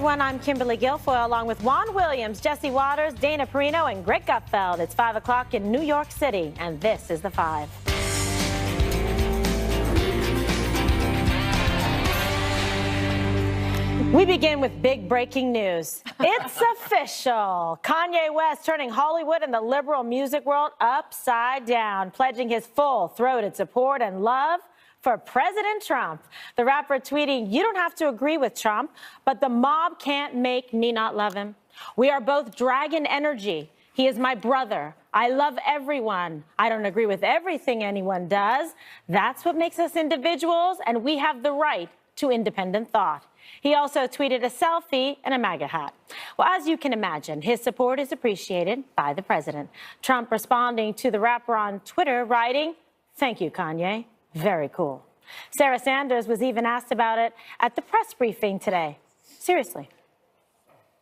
everyone. I'm Kimberly Guilfoyle, along with Juan Williams, Jesse Waters, Dana Perino, and Greg Gutfeld. It's 5 o'clock in New York City, and this is The Five. We begin with big breaking news. It's official. Kanye West turning Hollywood and the liberal music world upside down, pledging his full-throated support and love for President Trump. The rapper tweeting, "You don't have to agree with Trump, but the mob can't make me not love him. We are both dragon energy. He is my brother. I love everyone. I don't agree with everything anyone does. That's what makes us individuals, and we have the right to independent thought." He also tweeted a selfie and a MAGA hat. Well, as you can imagine, his support is appreciated by the president. Trump responding to the rapper on Twitter, writing, "Thank you, Kanye. Very cool." Sarah Sanders was even asked about it at the press briefing today. Seriously.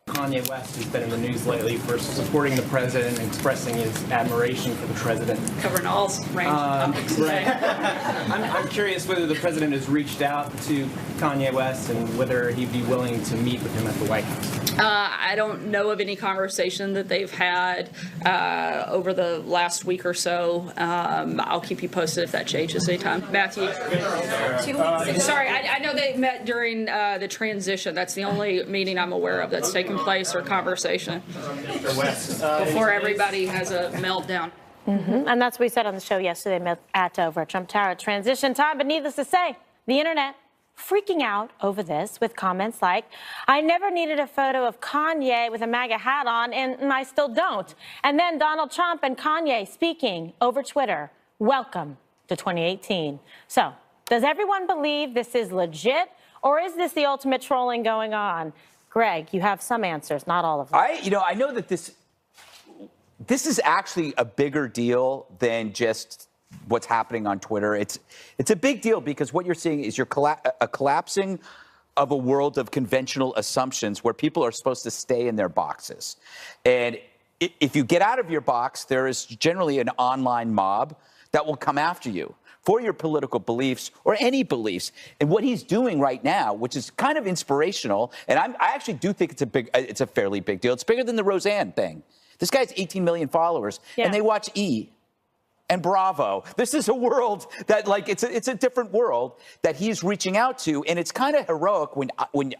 Kanye West has been in the news lately for supporting the president and expressing his admiration for the president. Covering all range of topics today. I'm curious whether the president has reached out to Kanye West and whether he'd be willing to meet with him at the White House. I don't know of any conversation that they've had over the last week or so. I'll keep you posted if that changes anytime. Matthew? 2 weeks. Sorry, I know they met during the transition. That's the only meeting I'm aware of that's taken place or conversation before everybody has a meltdown. And that's what we said on the show yesterday at over at Trump Tower. Transition time, but needless to say, the internet freaking out over this with comments like, "I never needed a photo of Kanye with a MAGA hat on, and I still don't." And then Donald Trump and Kanye speaking over Twitter, "Welcome to 2018. So, does everyone believe this is legit, or is this the ultimate trolling going on? Greg, you have some answers, not all of them. I know that this is actually a bigger deal than just what's happening on Twitter. It's a big deal because what you're seeing is a collapsing of a world of conventional assumptions where people are supposed to stay in their boxes. And if you get out of your box, there is generally an online mob that will come after you for your political beliefs or any beliefs. And what he's doing right now, which is kind of inspirational, and I actually do think it's a fairly big deal. It's bigger than the Roseanne thing. This guy has 18 million followers, and they watch E! And Bravo. This is a world that, it's a different world that he's reaching out to, and it's kind of heroic when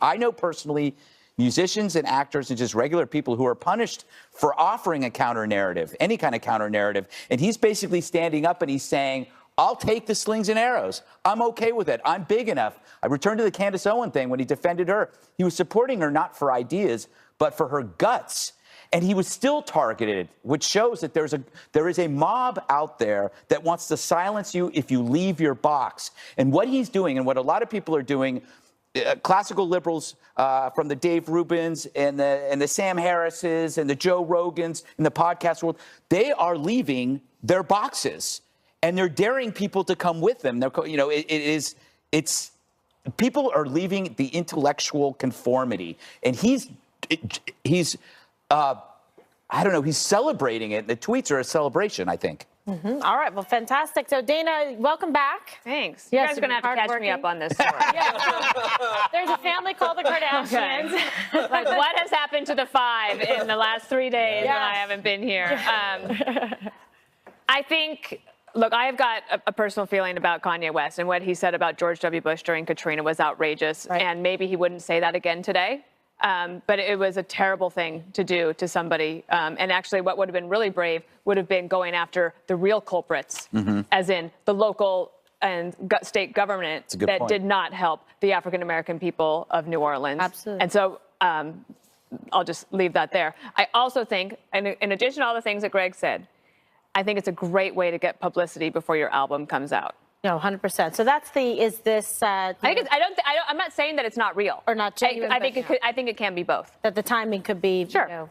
I know personally musicians and actors and just regular people who are punished for offering a counter-narrative, any kind of counter-narrative, and he's basically standing up and he's saying, "I'll take the slings and arrows. I'm okay with it. I'm big enough." I returned to the Candace Owen thing when he defended her. He was supporting her not for ideas, but for her guts. And he was still targeted, which shows that there is a mob out there that wants to silence you if you leave your box. And what he's doing, and what a lot of people are doing, classical liberals from the Dave Rubins and the Sam Harrises and the Joe Rogans in the podcast world, they are leaving their boxes. And they're daring people to come with them. People are leaving the intellectual conformity, and he's celebrating it. The tweets are a celebration, I think. All right, well, fantastic. So, Dana, welcome back. Thanks. Yes, you guys are going to have to catch me up on this story. There's a family called the Kardashians. Okay. Like, what has happened to the Five in the last 3 days when I haven't been here? I think... Look, I have got a personal feeling about Kanye West, and what he said about George W. Bush during Katrina was outrageous, and maybe he wouldn't say that again today. But it was a terrible thing to do to somebody. And actually, what would have been really brave would have been going after the real culprits, as in the local and state government that did not help the African-American people of New Orleans. Absolutely. And so I'll just leave that there. I also think, in addition to all the things that Greg said, I think it's a great way to get publicity before your album comes out. No, 100%. So that's I'm not saying that it's not real or not genuine. I think it can be both. That the timing could be, sure.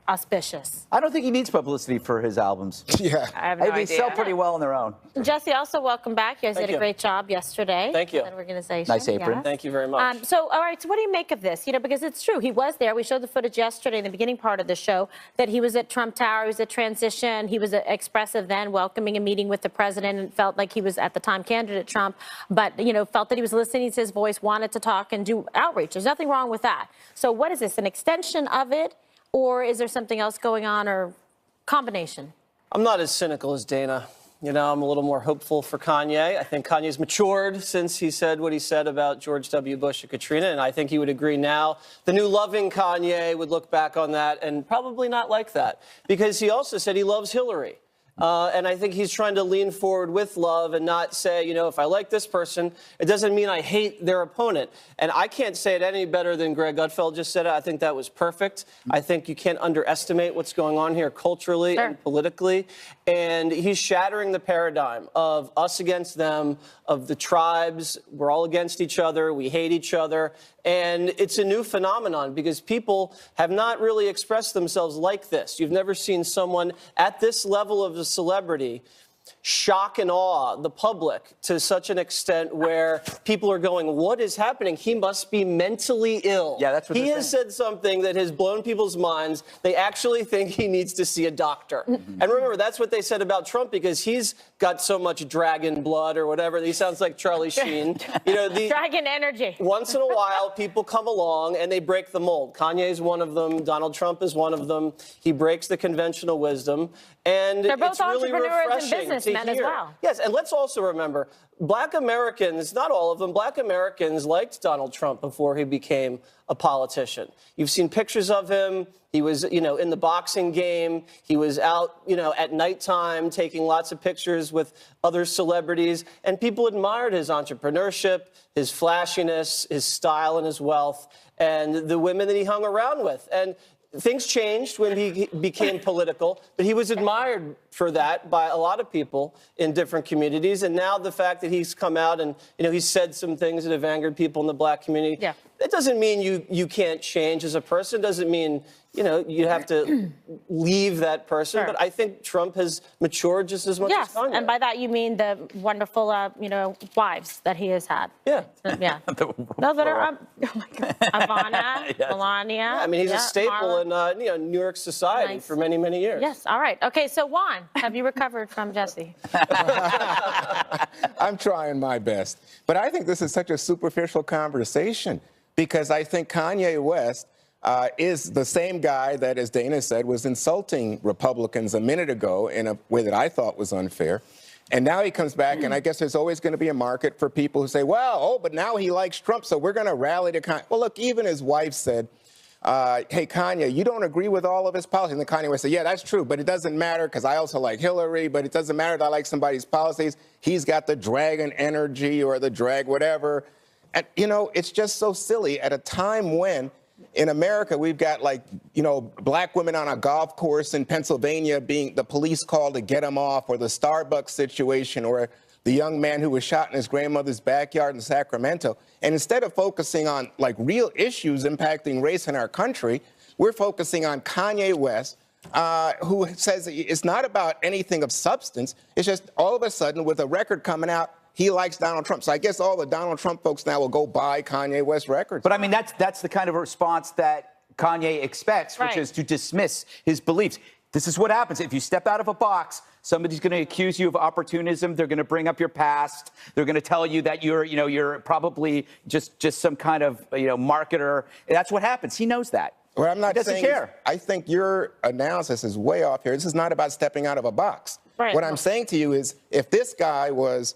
auspicious. I don't think he needs publicity for his albums. Yeah. I have no They idea. sell pretty well on their own. Jesse, also welcome back. You guys did a you. great job yesterday. Thank you. That organization. Nice apron. Yes. Thank you very much. So, all right, so what do you make of this? You know, because it's true. He was there. We showed the footage yesterday in the beginning part of the show that he was at Trump Tower. He was at Transition. He was expressive then, welcoming a meeting with the president, and felt like he was, at the time, candidate Trump, but, you know, felt that he was listening to his voice, wanted to talk and do outreach. There's nothing wrong with that. So what is this, an extension of it, or is there something else going on, or combination? I'm not as cynical as Dana. You know, I'm a little more hopeful for Kanye. I think Kanye's matured since he said what he said about George W. Bush and Katrina, and I think he would agree now. The new loving Kanye would look back on that and probably not like that, because he also said he loves Hillary. And I think he's trying to lean forward with love and not say, you know, if I like this person, it doesn't mean I hate their opponent. And I can't say it any better than Greg Gutfeld just said it. I think that was perfect. I think you can't underestimate what's going on here culturally and politically. And he's shattering the paradigm of us against them, of the tribes. We're all against each other. We hate each other. And it's a new phenomenon because people have not really expressed themselves like this. You've never seen someone at this level of a celebrity shock and awe the public to such an extent where people are going, what is happening? He must be mentally ill. Yeah, that's what he they're has saying. said something that has blown people's minds. They actually think he needs to see a doctor. And remember, that's what they said about Trump because he's got so much dragon blood or whatever. He sounds like Charlie Sheen. You know, Dragon energy. once in a while, people come along and they break the mold. Kanye's one of them. Donald Trump is one of them. He breaks the conventional wisdom. And They're both it's really entrepreneurs and refreshing businessmen to as hear. well. Yes, and let's also remember, Black Americans, not all of them, Black Americans liked Donald Trump before he became a politician. You've seen pictures of him. He was, you know, in the boxing game. He was out, you know, at nighttime taking lots of pictures with other celebrities. And people admired his entrepreneurship, his flashiness, his style and his wealth, and the women that he hung around with. And things changed when he became political, but he was admired for that by a lot of people in different communities. And now the fact that he's come out and, you know, he's said some things that have angered people in the Black community. Yeah. That doesn't mean you can't change as a person. Doesn't mean, you know, you have to leave that person. Sure. But I think Trump has matured just as much as Yes, Kanye. and by that you mean the wonderful, you know, wives that he has had. Yeah. Yeah. No, that are, oh my God, Ivana, Melania. I mean, he's a staple Marla. in, you know, New York society Nice. for many, many years. Yes, all right. Okay, so Juan, have you recovered from Jesse? I'm trying my best. But I think this is such a superficial conversation because I think Kanye West is the same guy that, as Dana said, was insulting Republicans a minute ago in a way that I thought was unfair. And now he comes back, and I guess there's always going to be a market for people who say, well, oh, but now he likes Trump, so we're going to rally to Kanye. Well, look, even his wife said, hey, Kanye, you don't agree with all of his policies. And then Kanye West said, yeah, that's true, but it doesn't matter because I also like Hillary, but it doesn't matter that I like somebody's policies. He's got the dragon energy or the drag whatever. And, you know, it's just so silly at a time when in America we've got, like, you know, Black women on a golf course in Pennsylvania being the police called to get them off, or the Starbucks situation, or the young man who was shot in his grandmother's backyard in Sacramento. And instead of focusing on, like, real issues impacting race in our country, we're focusing on Kanye West, who says it's not about anything of substance. It's just all of a sudden, with a record coming out, he likes Donald Trump. So I guess all the Donald Trump folks now will go buy Kanye West records. But I mean, that's the kind of response that Kanye expects, which Right. is to dismiss his beliefs. This is what happens. If you step out of a box, somebody's going to accuse you of opportunism. They're going to bring up your past. They're going to tell you that you're probably just some kind of, marketer. That's what happens. He knows that. Well, I'm not he doesn't saying, care. I think your analysis is way off here. This is not about stepping out of a box. Right. What I'm saying to you is, if this guy was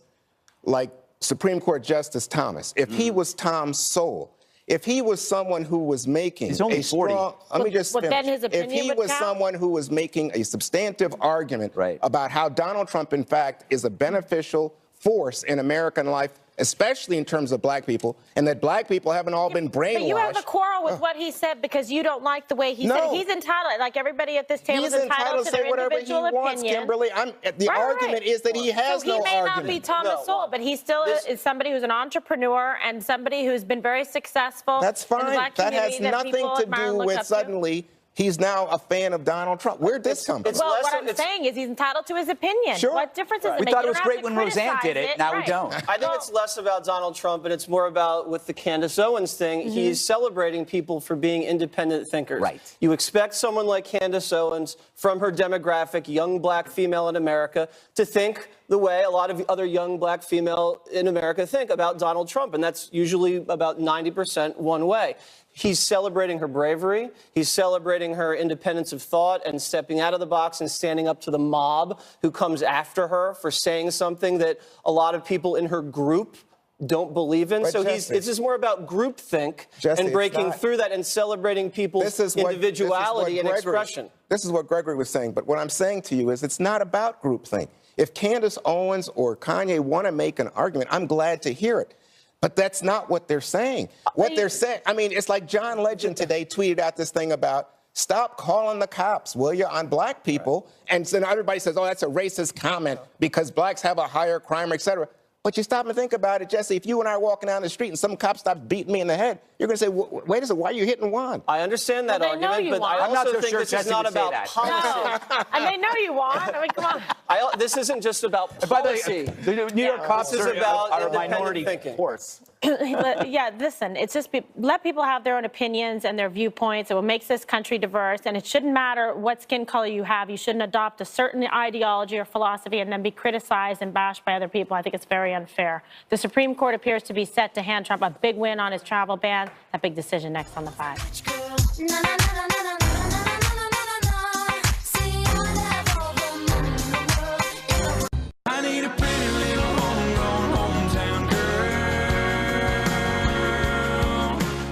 like Supreme Court Justice Thomas, if he was Tom Sowell, if he was someone who was making He's only a strong, 40. let me just Well, finish. then his If opinion he would was count? someone who was making a substantive argument Right. about how Donald Trump, in fact, is a beneficial force in American life, especially in terms of Black people, and that Black people haven't all been brainwashed. But you have a quarrel with what he said because you don't like the way he said it. No. He's entitled, like everybody at this table He's is entitled to to their say whatever he individual wants, opinion. Kimberly. The argument is that he has so no he may argument. not be Thomas Sowell, but he still is somebody who's an entrepreneur and somebody who's been very successful. That's in the fine. Black That has community nothing people to admire and do look with up to. suddenly he's now a fan of Donald Trump. Where'd this come from? Well, what I'm saying is he's entitled to his opinion. Sure. What difference does it We make? thought You it was don't great have when to Roseanne did criticize it. Now we Right. don't. I think it's less about Donald Trump, and it's more about with the Candace Owens thing. He's celebrating people for being independent thinkers. Right. You expect someone like Candace Owens, from her demographic, young black female in America, to think the way a lot of other young black female in America think about Donald Trump, and that's usually about 90% one way. He's celebrating her bravery. He's celebrating her independence of thought and stepping out of the box and standing up to the mob who comes after her for saying something that a lot of people in her group don't believe in. But So Jesse, this is more about groupthink Jesse, and it's breaking not. through that and celebrating people's individuality and expression. This is what Gregory was saying. But what I'm saying to you is it's not about groupthink. If Candace Owens or Kanye want to make an argument, I'm glad to hear it. But that's not what they're saying. What they're saying, I mean, it's like John Legend today tweeted out this thing about stop calling the cops, will you, on black people. And then everybody says, oh, that's a racist comment because blacks have a higher crime, et cetera. But you stop and think about it, Jesse. If you and I are walking down the street and some cop stops beating me in the head, you're going to say, wait a second, why are you hitting Juan? I understand that Well, they know argument, you but want. I I'm not also so think sure this Jesse is not would say about that. policy. No. And they know you want. I mean, come on. This isn't just about By policy. the way, the New York cops This is about are a independent minority thinking. force. Yeah, listen, it's just let people have their own opinions and their viewpoints. It what makes this country diverse, and it shouldn't matter what skin color you have. You shouldn't adopt a certain ideology or philosophy and then be criticized and bashed by other people. I think it's very unfair. The Supreme Court appears to be set to hand Trump a big win on his travel ban. That big decision next on the 5.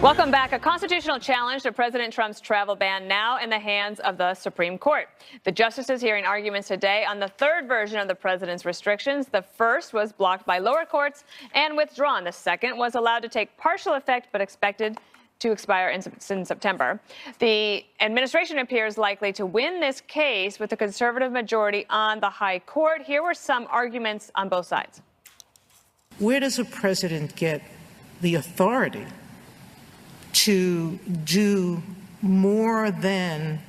Welcome back. A constitutional challenge to President Trump's travel ban now in the hands of the Supreme Court. The justices hearing arguments today on the third version of the president's restrictions. The first was blocked by lower courts and withdrawn. The second was allowed to take partial effect but expected to expire in September. The administration appears likely to win this case with a conservative majority on the high court. Here were some arguments on both sides. Where does a president get the authority to do more than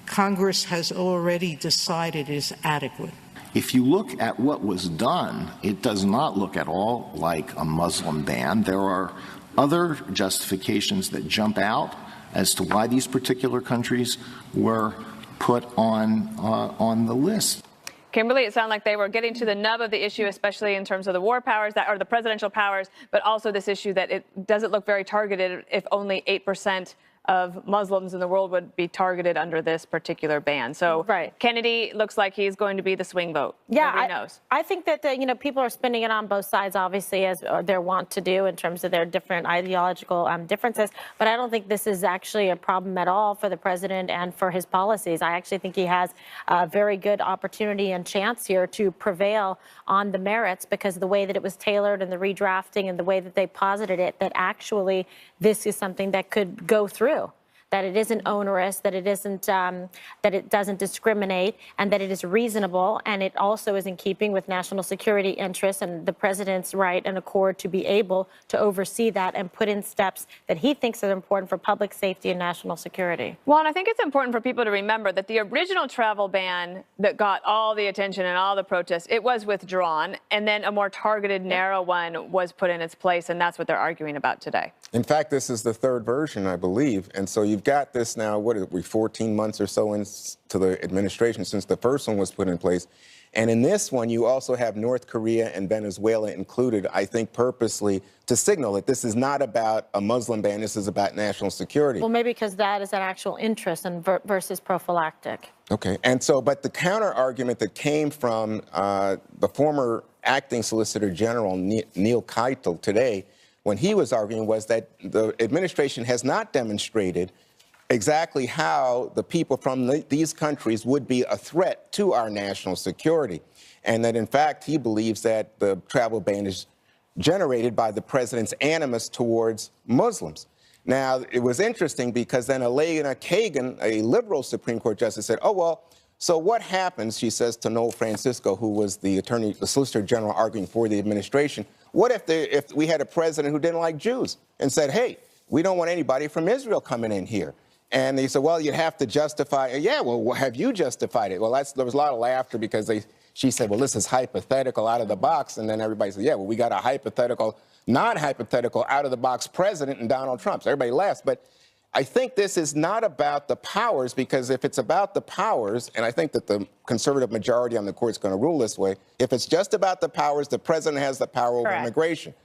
Congress has already decided is adequate? If you look at what was done, it does not look at all like a Muslim ban. There are other justifications that jump out as to why these particular countries were put on the list. Kimberly, it sounded like they were getting to the nub of the issue, especially in terms of the war powers or the presidential powers, but also this issue that it doesn't look very targeted if only 8% of Muslims in the world would be targeted under this particular ban. So Right. Kennedy looks like he's going to be the swing vote. Yeah, Nobody knows. I think that people are spinning it on both sides, obviously, as they're wont to do in terms of their different ideological differences. But I don't think this is actually a problem at all for the president and for his policies. I actually think he has a very good opportunity and chance here to prevail on the merits because of the way that it was tailored and the redrafting and the way that they posited it, that actually this is something that could go through. That it isn't onerous, that it isn't, that it doesn't discriminate, and that it is reasonable, and it also is in keeping with national security interests and the president's right and accord to be able to oversee that and put in steps that he thinks are important for public safety and national security. Well, and I think it's important for people to remember that the original travel ban that got all the attention and all the protests, it was withdrawn, and then a more targeted, narrow one was put in its place, and that's what they're arguing about today. In fact, this is the third version, I believe. And so you've got this now, what are we, 14 months or so into the administration since the first one was put in place. And in this one, you also have North Korea and Venezuela included, I think purposely to signal that this is not about a Muslim ban, this is about national security. Well, maybe because that is an actual interest and versus prophylactic. Okay, and so, but the counter argument that came from the former acting Solicitor General, Neil Keitel, today, when he was arguing, was that the administration has not demonstrated exactly how the people from these countries would be a threat to our national security. And that, in fact, he believes that the travel ban is generated by the president's animus towards Muslims. Now, it was interesting because then Elena Kagan, a liberal Supreme Court justice, said, oh, well, so what happens, she says to Noel Francisco, who was the Solicitor General arguing for the administration, what if we had a president who didn't like Jews and said, hey, we don't want anybody from Israel coming in here? And they said, well, you have to justify it. Yeah, well, have you justified it? Well, there was a lot of laughter because she said, well, this is hypothetical out of the box. And then everybody said, yeah, well, we got a hypothetical, non-hypothetical, out-of-the-box president in Donald Trump. So everybody laughs. But I think this is not about the powers, because if it's about the powers, and I think that the conservative majority on the court is going to rule this way, if it's just about the powers, the president has the power over immigration.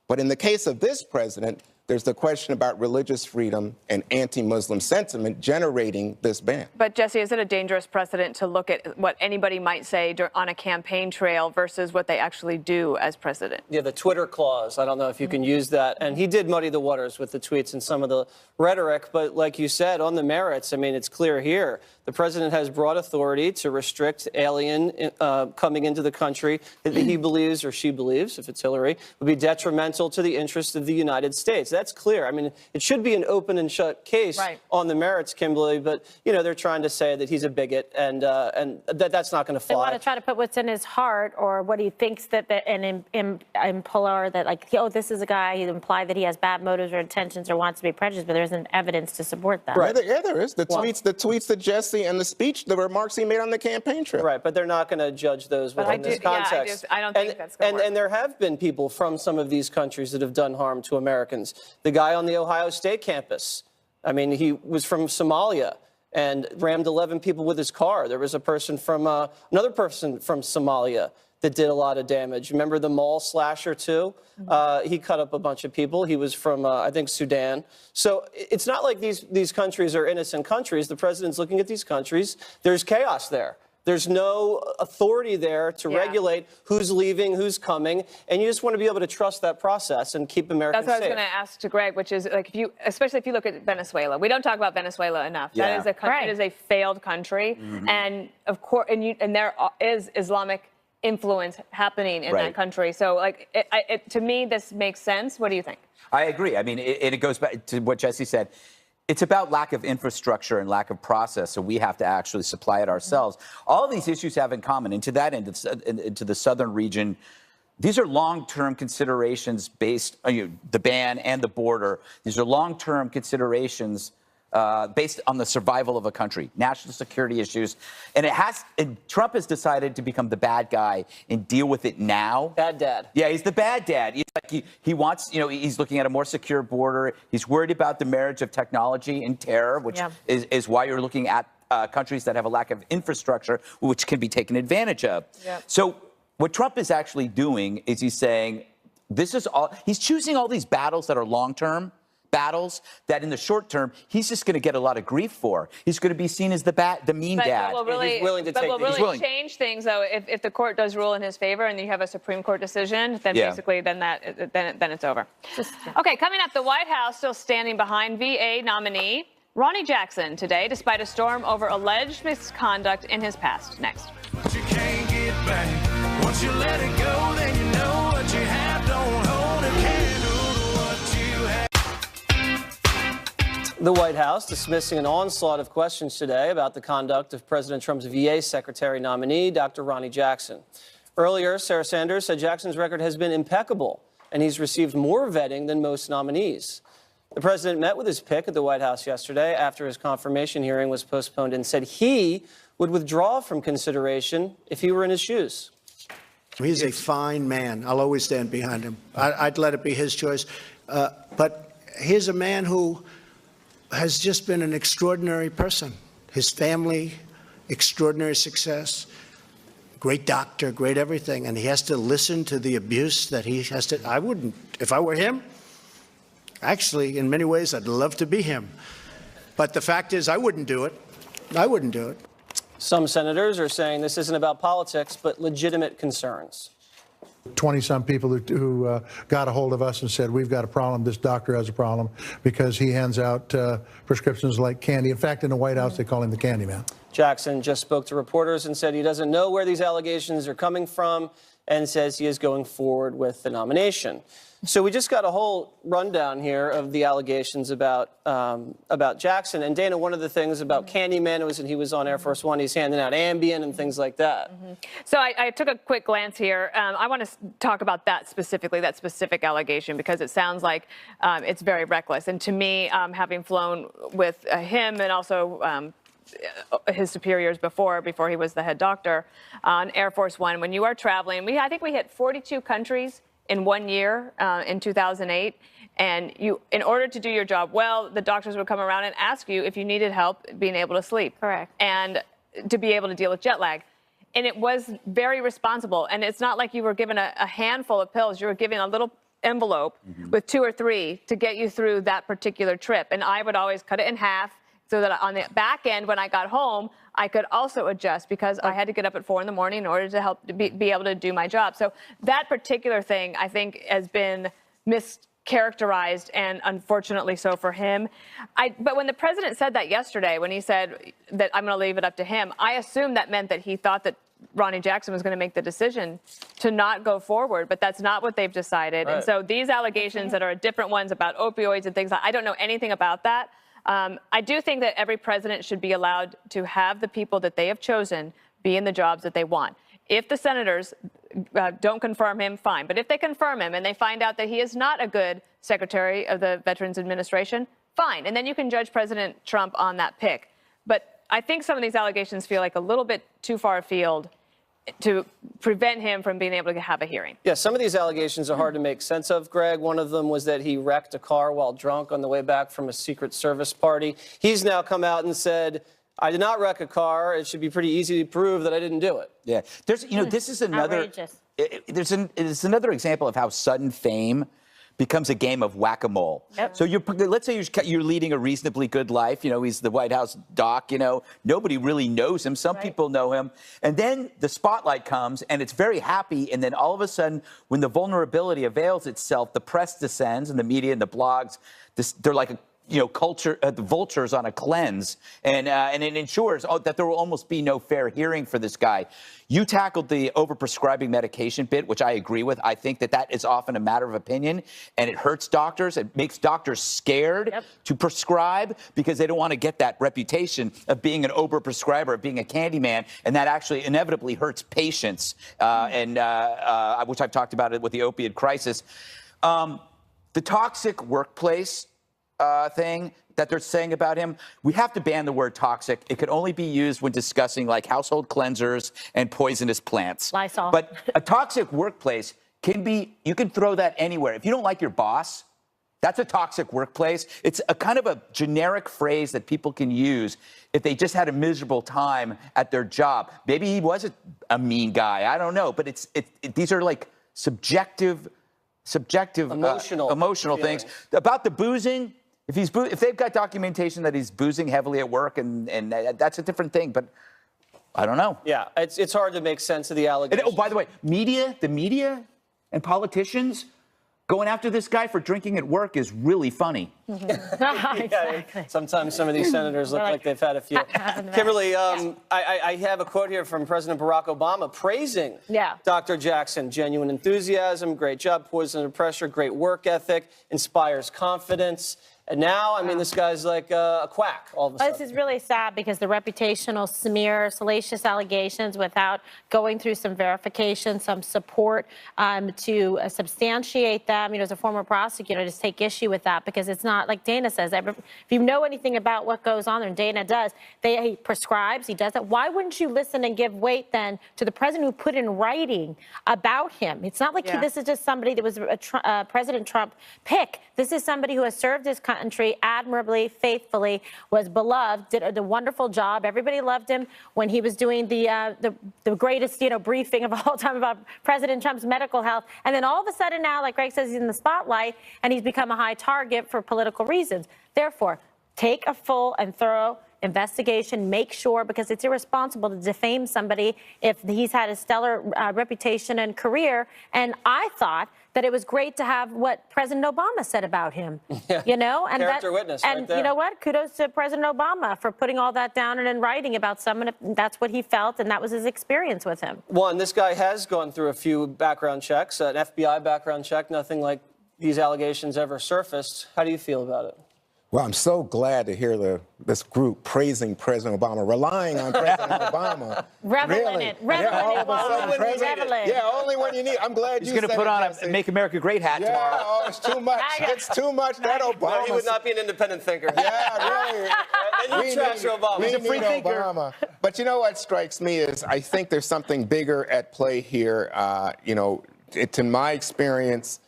But in the case of this president, there's the question about religious freedom and anti-Muslim sentiment generating this ban. But, Jesse, is it a dangerous precedent to look at what anybody might say on a campaign trail versus what they actually do as president? Yeah, the Twitter clause. I don't know if you can use that. And he did muddy the waters with the tweets and some of the rhetoric. But like you said, on the merits, I mean, it's clear here. The president has broad authority to restrict alien coming into the country that he believes, or she believes, if it's Hillary, would be detrimental to the interests of the United States. That's clear. I mean, it should be an open and shut case on the merits, Kimberly, but, you know, they're trying to say that he's a bigot, and that's not going to fly. They want to try to put what's in his heart, or what he thinks that imply that, like, oh, this is a guy, he implied that he has bad motives or intentions or wants to be prejudiced, but there isn't evidence to support that. Right. Yeah, there is. The tweets that Jesse and the speech, the remarks he made on the campaign trail. Right, but they're not going to judge those within this context. I don't think that's going to work. And there have been people from some of these countries that have done harm to Americans. The guy on the Ohio State campus, I mean, he was from Somalia and rammed 11 people with his car. There was a person from, another person from Somalia that did a lot of damage. Remember the mall slasher, too? He cut up a bunch of people. He was from, I think, Sudan. So it's not like these countries are innocent countries. The president's looking at these countries. There's chaos there. There's no authority there to regulate who's leaving, who's coming, and you just want to be able to trust that process and keep Americans safe. That's what I was going to ask to Greg, which is, like, especially if you look at Venezuela, we don't talk about Venezuela enough. Yeah. That is a country, it is a failed country, and of course, and there is Islamic influence happening in that country. So, like, to me, this makes sense. What do you think? I agree. I mean, it goes back to what Jesse said. It's about lack of infrastructure and lack of process, so we have to actually supply it ourselves. All of these issues have in common, and to that end, into the southern region, these are long-term considerations based on the ban and the border. These are long-term considerations based on the survival of a country, national security issues. And Trump has decided to become the bad guy and deal with it now. Bad dad. Yeah, he's the bad dad. He's like, he wants, he's looking at a more secure border. He's worried about the marriage of technology and terror, which is why you're looking at countries that have a lack of infrastructure, which can be taken advantage of. Yep. So what Trump is actually doing is he's saying, he's choosing all these battles that are long-term, battles that in the short term he's just going to get a lot of grief for. He's going to be seen as the mean dad. But he's willing to change things, though. If the court does rule in his favor and you have a Supreme Court decision, then basically then it's over. Okay, coming up, the White House still standing behind VA nominee Ronny Jackson today, despite a storm over alleged misconduct in his past. Next. But you can't get back. Once you let it go, then you know what you have. Don't hold a candle to what you have. The White House dismissing an onslaught of questions today about the conduct of President Trump's VA Secretary nominee, Dr. Ronny Jackson. Earlier, Sarah Sanders said Jackson's record has been impeccable, and he's received more vetting than most nominees. The president met with his pick at the White House yesterday after his confirmation hearing was postponed and said he would withdraw from consideration if he were in his shoes. He's a fine man. I'll always stand behind him. I'd let it be his choice. But here's a man who has just been an extraordinary person. His family, extraordinary success, great doctor, great everything. And he has to listen to the abuse that he has to. I wouldn't, if I were him, actually, in many ways, I'd love to be him. But the fact is, I wouldn't do it. I wouldn't do it. Some senators are saying this isn't about politics, but legitimate concerns. 20-some people who got a hold of us and said, we've got a problem, this doctor has a problem, because he hands out prescriptions like candy. In fact, in the White House, they call him the candy man. Jackson just spoke to reporters and said he doesn't know where these allegations are coming from and says he is going forward with the nomination. So we just got a whole rundown here of the allegations about Jackson. And Dana, one of the things about Candyman was that he was on Air Force One. He's handing out Ambien and things like that. So I took a quick glance here. I want to talk about that specifically, that specific allegation, because it sounds like it's very reckless. And to me, having flown with him and also his superiors before he was the head doctor on Air Force One, when you are traveling, I think we hit 42 countries in 1 year in 2008. And in order to do your job well, the doctors would come around and ask you if you needed help being able to sleep. Correct. And to be able to deal with jet lag. And it was very responsible. And it's not like you were given a handful of pills. You were given a little envelope with 2 or 3 to get you through that particular trip. And I would always cut it in half so that on the back end, when I got home, I could also adjust because I had to get up at 4 in the morning in order to help be able to do my job. So that particular thing, I think, has been mischaracterized, and unfortunately so for him. But when the president said that yesterday, when he said that I'm going to leave it up to him, I assumed that meant that he thought that Ronnie Jackson was going to make the decision to not go forward, but that's not what they've decided. Right. And so these allegations that are different ones about opioids and things, I don't know anything about that. I do think that every president should be allowed to have the people that they have chosen be in the jobs that they want. If the senators don't confirm him, fine. But if they confirm him and they find out that he is not a good Secretary of the Veterans Administration, fine. And then you can judge President Trump on that pick. But I think some of these allegations feel like a little bit too far afield to prevent him from being able to have a hearing. Yeah, some of these allegations are hard to make sense of, Greg. One of them was that he wrecked a car while drunk on the way back from a Secret Service party. He's now come out and said, I did not wreck a car. It should be pretty easy to prove that I didn't do it. Yeah, this is another. Outrageous. It's another example of how sudden fame becomes a game of whack-a-mole. Yep. So let's say you're leading a reasonably good life. He's the White House doc. Nobody really knows him. Some people know him. And then the spotlight comes, and it's very happy. And then all of a sudden, when the vulnerability avails itself, the press descends, and the media and the blogs, they're like culture, the vultures on a cleanse, and it ensures that there will almost be no fair hearing for this guy. You tackled the overprescribing medication bit, which I agree with. I think that is often a matter of opinion, and it hurts doctors. It makes doctors scared to prescribe because they don't want to get that reputation of being an overprescriber, of being a candy man, and that actually inevitably hurts patients, which I've talked about it with the opioid crisis. The toxic workplace thing that they're saying about him, we have to ban the word toxic. It could only be used when discussing like household cleansers and poisonous plants. Lysol. But a toxic workplace you can throw that anywhere. If you don't like your boss, that's a toxic workplace. It's a kind of a generic phrase that people can use if they just had a miserable time at their job. Maybe he was a mean guy. I don't know. But these are like subjective emotional things. About the boozing, if they've got documentation that he's boozing heavily at work, and that's a different thing. But I don't know. Yeah, it's hard to make sense of the allegations. And, by the way, the media and politicians going after this guy for drinking at work is really funny. Exactly. Sometimes some of these senators look like they've had a few. Kimberly, I have a quote here from President Barack Obama praising Dr. Jackson. Genuine enthusiasm, great job, poised under pressure, great work ethic, inspires confidence. And now, I mean, this guy's like a quack all of a sudden. This is really sad because the reputational smear, salacious allegations without going through some verification, some support to substantiate them. As a former prosecutor, I just take issue with that because it's not, like Dana says, if you know anything about what goes on there, and Dana does, he prescribes, he does that. Why wouldn't you listen and give weight then to the president who put in writing about him? It's not like this is just somebody that was a President Trump pick. This is somebody who has served his country admirably, faithfully, was beloved, did a wonderful job. Everybody loved him when he was doing the greatest, briefing of all time about President Trump's medical health. And then all of a sudden now, like Greg says, he's in the spotlight and he's become a high target for political reasons. Therefore, take a full and thorough investigation, make sure, because it's irresponsible to defame somebody if he's had a stellar reputation and career. And I thought that it was great to have what President Obama said about him, you know, and Character witness right and there. you know what? Kudos to President Obama for putting all that down and in writing about someone. That's what he felt, and that was his experience with him. Well, and this guy has gone through a few background checks, an FBI background check, nothing like these allegations ever surfaced. How do you feel about it? Well, I'm so glad to hear this group praising President Obama, relying on President Obama. Revel in Really? it. Revel Yeah, in it. all of a sudden, Only when you President- revel in. Yeah, only when you need. I'm glad He's you going to said put it, on Jesse. a Make America Great hat Yeah, tomorrow. oh, it's too much. It's too much. That Obama. No, he would not be an independent thinker. Yeah, really. And you trash Obama. We He's a free need thinker. Obama. But you know what strikes me is I think there's something bigger at play here. You know, to my experience,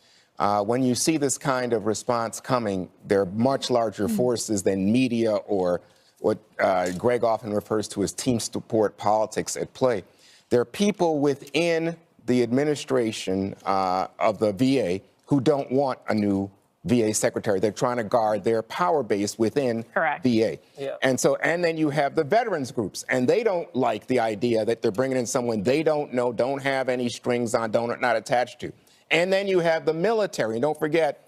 when you see this kind of response coming, there are much larger forces than media or what Greg often refers to as team support politics at play. There are people within the administration of the VA who don't want a new VA secretary. They're trying to guard their power base within VA. Yeah. And then you have the veterans groups, and they don't like the idea that they're bringing in someone they don't know, don't have any strings on, not attached to. And then you have the military. And don't forget,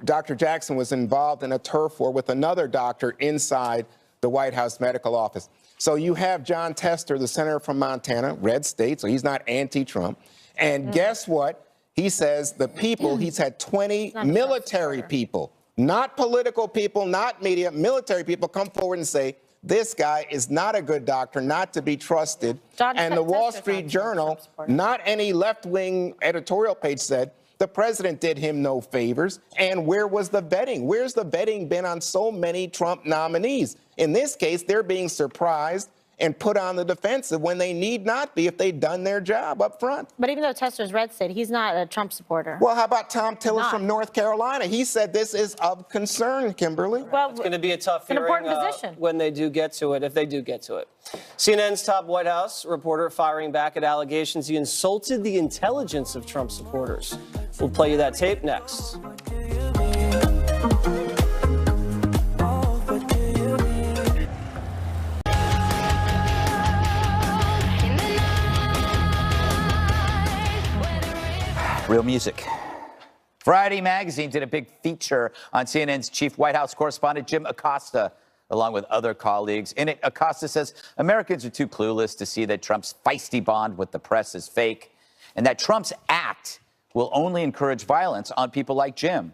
Dr. Jackson was involved in a turf war with another doctor inside the White House medical office. So you have John Tester, the senator from Montana, red state, so he's not anti-Trump. And guess what? He says the people, he's had 20 military people, not political people, not media, military people come forward and say, this guy is not a good doctor, not to be trusted. And the Wall Street Journal, not any left-wing editorial page said, the president did him no favors. And where was the vetting? Where's the vetting been on so many Trump nominees? In this case, they're being surprised and put on the defensive when they need not be if they'd done their job up front. But even though Tester's red state, he's not a Trump supporter. Well, how about Tom Tillis from North Carolina? He said this is of concern, Kimberly. Well, it's going to be a tough an hearing important position. when they do get to it, if they do get to it. CNN's top White House reporter firing back at allegations he insulted the intelligence of Trump supporters. We'll play you that tape next. Real music. Variety magazine did a big feature on CNN's chief White House correspondent, Jim Acosta, along with other colleagues. In it, Acosta says Americans are too clueless to see that Trump's feisty bond with the press is fake, and that Trump's act will only encourage violence on people like Jim.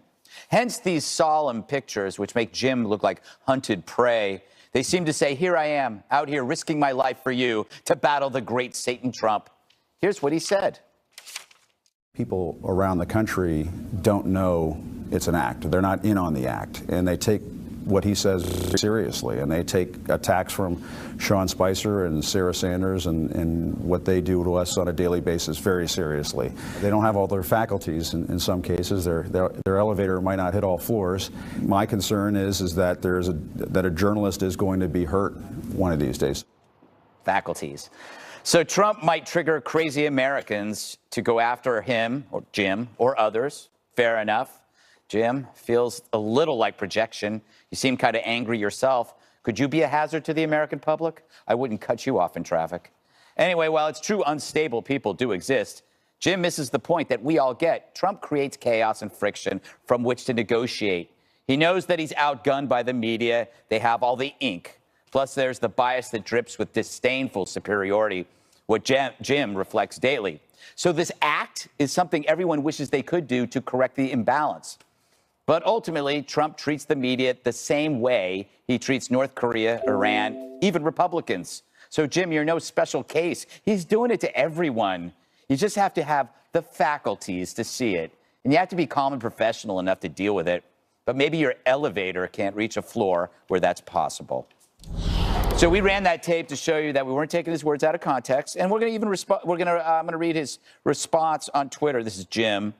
Hence these solemn pictures, which make Jim look like hunted prey. They seem to say, here I am, out here risking my life for you to battle the great Satan Trump. Here's what he said. People around the country don't know it's an act. They're not in on the act, and they take what he says seriously, and they take attacks from Sean Spicer and Sarah Sanders and what they do to us on a daily basis very seriously. They don't have all their faculties in some cases. Their elevator might not hit all floors. My concern is that that a journalist is going to be hurt one of these days. Faculties. So Trump might trigger crazy Americans to go after him or Jim or others. Fair enough. Jim, feels a little like projection. You seem kind of angry yourself. Could you be a hazard to the American public? I wouldn't cut you off in traffic. Anyway, while it's true unstable people do exist, Jim misses the point that we all get. Trump creates chaos and friction from which to negotiate. He knows that he's outgunned by the media. They have all the ink. Plus, there's the bias that drips with disdainful superiority, what Jim reflects daily. So this act is something everyone wishes they could do to correct the imbalance. But ultimately, Trump treats the media the same way he treats North Korea, Iran, even Republicans. So, Jim, you're no special case. He's doing it to everyone. You just have to have the faculties to see it. And you have to be calm and professional enough to deal with it. But maybe your elevator can't reach a floor where that's possible. So we ran that tape to show you that we weren't taking his words out of context, and we're going to even I'm going to read his response on Twitter. This is Jim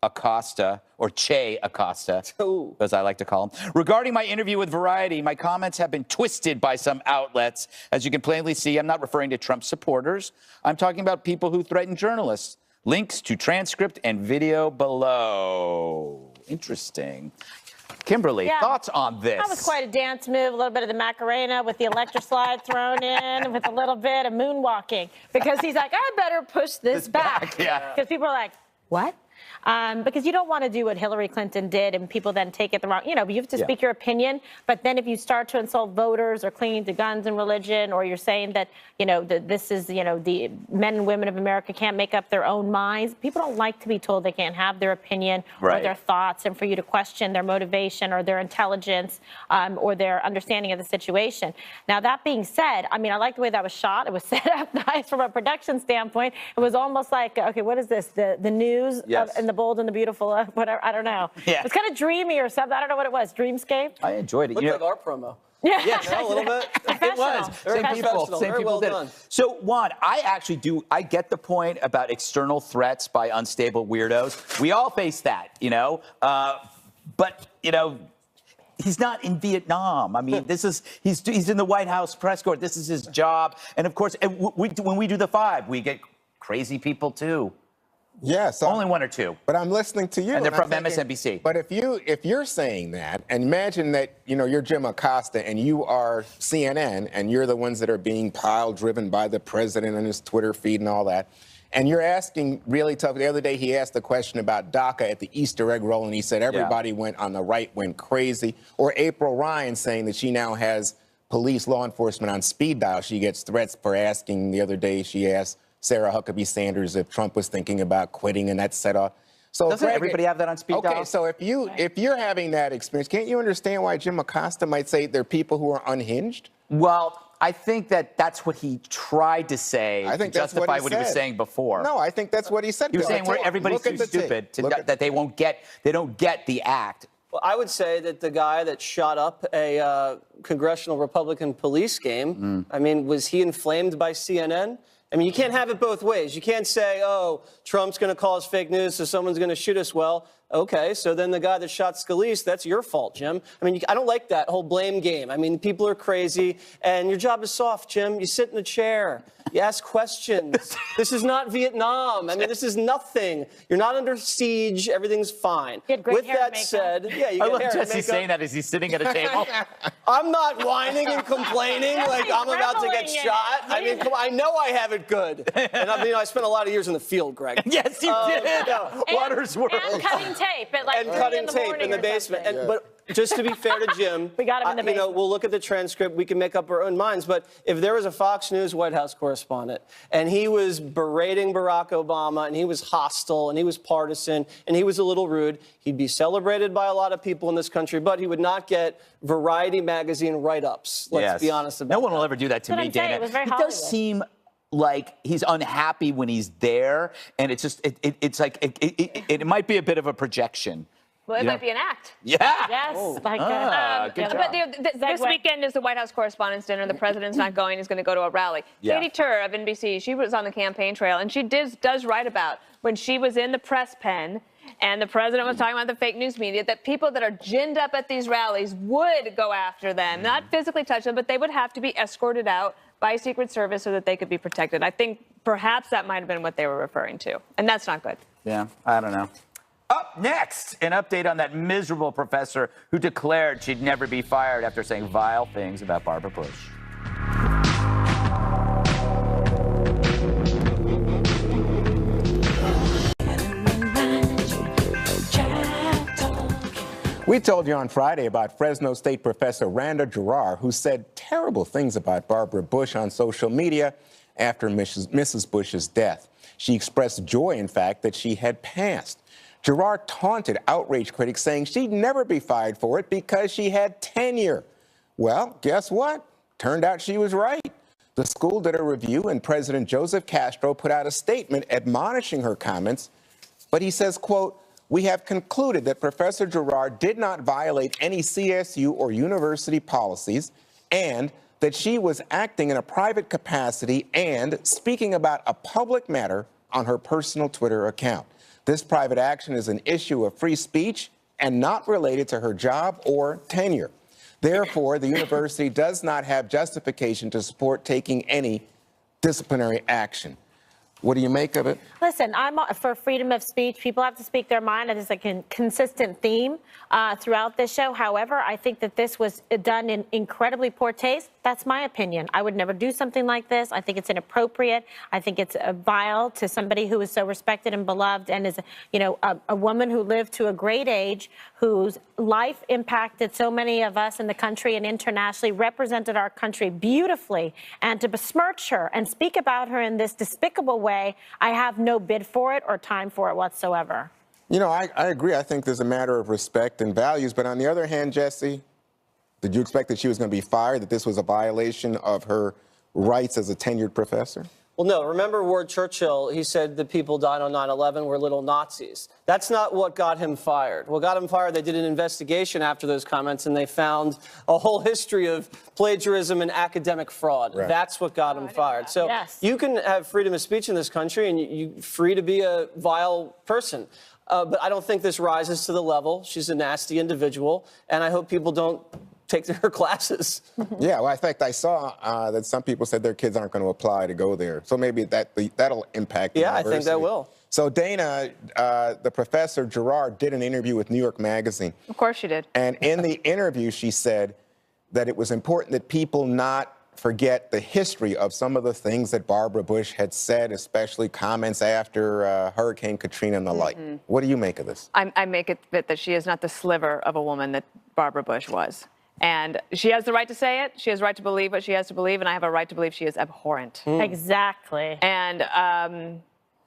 Acosta, or Che Acosta, as I like to call him. Regarding my interview with Variety, my comments have been twisted by some outlets. As you can plainly see, I'm not referring to Trump supporters. I'm talking about people who threaten journalists. Links to transcript and video below. Interesting. Kimberly, thoughts on this? That was quite a dance move, a little bit of the Macarena with the electric slide thrown in, with a little bit of moonwalking, because he's like, I better push this back. Because people are like, what? Because you don't want to do what Hillary Clinton did and people then take it the wrong, you have to speak your opinion. But then if you start to insult voters or clinging to guns and religion, or you're saying that, that this is, the men and women of America can't make up their own minds. People don't like to be told they can't have their opinion or their thoughts, and for you to question their motivation or their intelligence or their understanding of the situation. Now, that being said, I like the way that was shot. It was set up nice from a production standpoint. It was almost like, okay, what is this? The news and the Bold and the Beautiful, whatever, I don't know. Yeah. It's kind of dreamy or something. I don't know what it was. Dreamscape? I enjoyed it. Looked like our promo. Yeah, a little bit. It was. Same people well did done. it. So, Juan, I get the point about external threats by unstable weirdos. We all face that, but, he's not in Vietnam. He's in the White House press corps. This is his job. And, of course, when we do the 5, we get crazy people, too. Yes, only 1 or 2. But I'm listening to you, and they're from MSNBC. But if you're saying that, and imagine that you're Jim Acosta and you are CNN, and you're the ones that are being driven by the president and his Twitter feed and all that, and you're asking really tough. The other day he asked a question about DACA at the Easter egg roll, and he said everybody went crazy. Or April Ryan saying that she now has police law enforcement on speed dial. She gets threats for asking. The other day she asked Sarah Huckabee Sanders if Trump was thinking about quitting, and that set off. So doesn't everybody have that on speed dial? Okay, so if you're having that experience, can't you understand why Jim Acosta might say there are people who are unhinged? Well, I think that's what he tried to say to justify what he was saying before. No, I think that's what he said. He was saying everybody's too stupid that they don't get the act. Well, I would say that the guy that shot up a congressional Republican police game, was he inflamed by CNN? You can't have it both ways. You can't say, oh, Trump's going to cause fake news, so someone's going to shoot us. Well, okay, so then the guy that shot Scalise, that's your fault, Jim. I don't like that whole blame game. People are crazy, and your job is soft, Jim. You sit in a chair. You ask questions. This is not Vietnam. this is nothing. You're not under siege. Everything's fine. With that said, you I get love hair Jesse and saying that as he's sitting at a table. I'm not whining and complaining like I'm about to get shot. I know I have it good. And I spent a lot of years in the field, Greg. Yes, you did. Water's worth. And cutting tape at and cutting tape in the basement. But just to be fair to Jim, we got him in the basement. We'll look at the transcript. We can make up our own minds. But if there was a Fox News White House correspondent and he was berating Barack Obama and he was hostile and he was partisan and he was a little rude, he'd be celebrated by a lot of people in this country, but he would not get Variety magazine write-ups. Let's be honest about it. No one will ever do that to me, Dana. It does seem like he's unhappy when he's there, and it's just it's like it might be a bit of a projection. Well, it might be an act. Yeah. Yes. Good job. But this weekend is the White House Correspondents' Dinner. The president's not going. He's going to go to a rally. Katie Tur of NBC, she was on the campaign trail, and she does write about when she was in the press pen and the president was talking about the fake news media, that people that are ginned up at these rallies would go after them, not physically touch them, but they would have to be escorted out by Secret Service so that they could be protected. I think perhaps that might have been what they were referring to, and that's not good. Yeah, I don't know. Up next, an update on that miserable professor who declared she'd never be fired after saying vile things about Barbara Bush. We told you on Friday about Fresno State professor Randa Jarrar, who said terrible things about Barbara Bush on social media after Mrs. Bush's death. She expressed joy, in fact, that she had passed. Jarrar taunted outrage critics, saying she'd never be fired for it because she had tenure. Well, guess what? Turned out she was right. The school did a review, and President Joseph Castro put out a statement admonishing her comments. But he says, quote, "We have concluded that Professor Jarrar did not violate any CSU or university policies, and that she was acting in a private capacity and speaking about a public matter on her personal Twitter account. This private action is an issue of free speech and not related to her job or tenure. Therefore, the university does not have justification to support taking any disciplinary action." What do you make of it? Listen, I'm for freedom of speech. People have to speak their mind. It is a consistent theme throughout this show. However, I think that this was done in incredibly poor taste. That's my opinion. I would never do something like this. I think it's inappropriate. I think it's vile to somebody who is so respected and beloved and is, a woman who lived to a great age, whose life impacted so many of us in the country and internationally, represented our country beautifully. And to besmirch her and speak about her in this despicable way, I have no bid for it or time for it whatsoever. I agree. I think there's a matter of respect and values. But on the other hand, Jesse, did you expect that she was going to be fired, that this was a violation of her rights as a tenured professor? Well, no. Remember Ward Churchill, he said the people died on 9/11 were little Nazis. That's not what got him fired. What got him fired, they did an investigation after those comments, and they found a whole history of plagiarism and academic fraud. Right. That's what got him fired. So you can have freedom of speech in this country, and you're free to be a vile person. But I don't think this rises to the level. She's a nasty individual, and I hope people don't take her classes. Yeah, well, in fact, I saw that some people said their kids aren't going to apply to go there. So maybe that'll impact the I think that will. So Dana, the professor, Gerard, did an interview with New York Magazine. Of course she did. And in the interview, she said that it was important that people not forget the history of some of the things that Barbara Bush had said, especially comments after Hurricane Katrina and the like. What do you make of this? I make it that she is not the sliver of a woman that Barbara Bush was. And she has the right to say it. She has the right to believe what she has to believe. And I have a right to believe she is abhorrent. Exactly. And I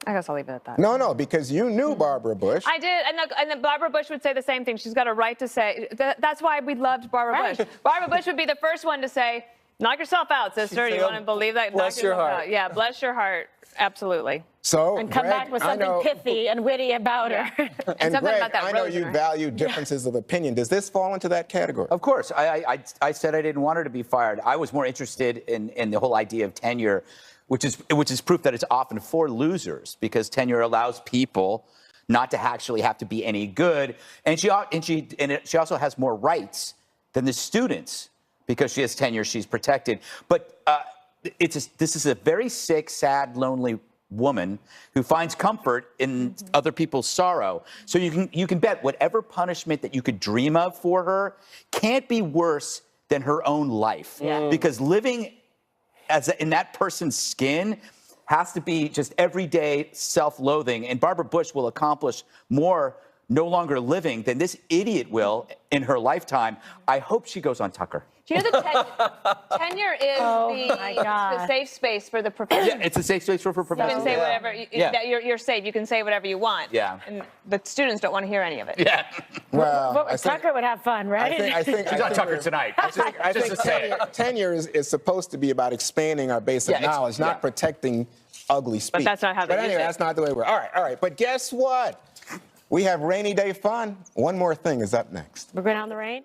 guess I'll leave it at that. No, because you knew Barbara Bush. I did. And then Barbara Bush would say the same thing. She's got a right to say. That's why we loved Barbara Bush. Barbara Bush would be the first one to say, knock yourself out, sister. You want to believe that? Bless your heart. Yeah, bless your heart. Absolutely. So, and come back with something pithy and witty about her. And something Greg, about that I know rose you in her value differences of opinion. Does this fall into that category? Of course. I said I didn't want her to be fired. I was more interested in the whole idea of tenure, which is proof that it's often for losers, because tenure allows people not to actually have to be any good. And she also has more rights than the students because she has tenure. She's protected. But this is a very sick, sad, lonely woman who finds comfort in other people's sorrow. So you can bet whatever punishment that you could dream of for her can't be worse than her own life. Because living in that person's skin has to be just everyday self-loathing. And Barbara Bush will accomplish more no longer living than this idiot will in her lifetime. I hope she goes on Tucker. Do you know that tenure is the safe space for the professor? Yeah, it's a safe space for professors. You can say whatever. You're safe. You can say whatever you want. Yeah. And the students don't want to hear any of it. Yeah. Well, Tucker would have fun, right? I think she's on Tucker tonight. I think tenure is supposed to be about expanding our base of knowledge, not protecting ugly speech. But that's not how they use it. That's not the way we're. All right. But guess what? We have rainy day fun. One more thing is up next. We're going on the rain.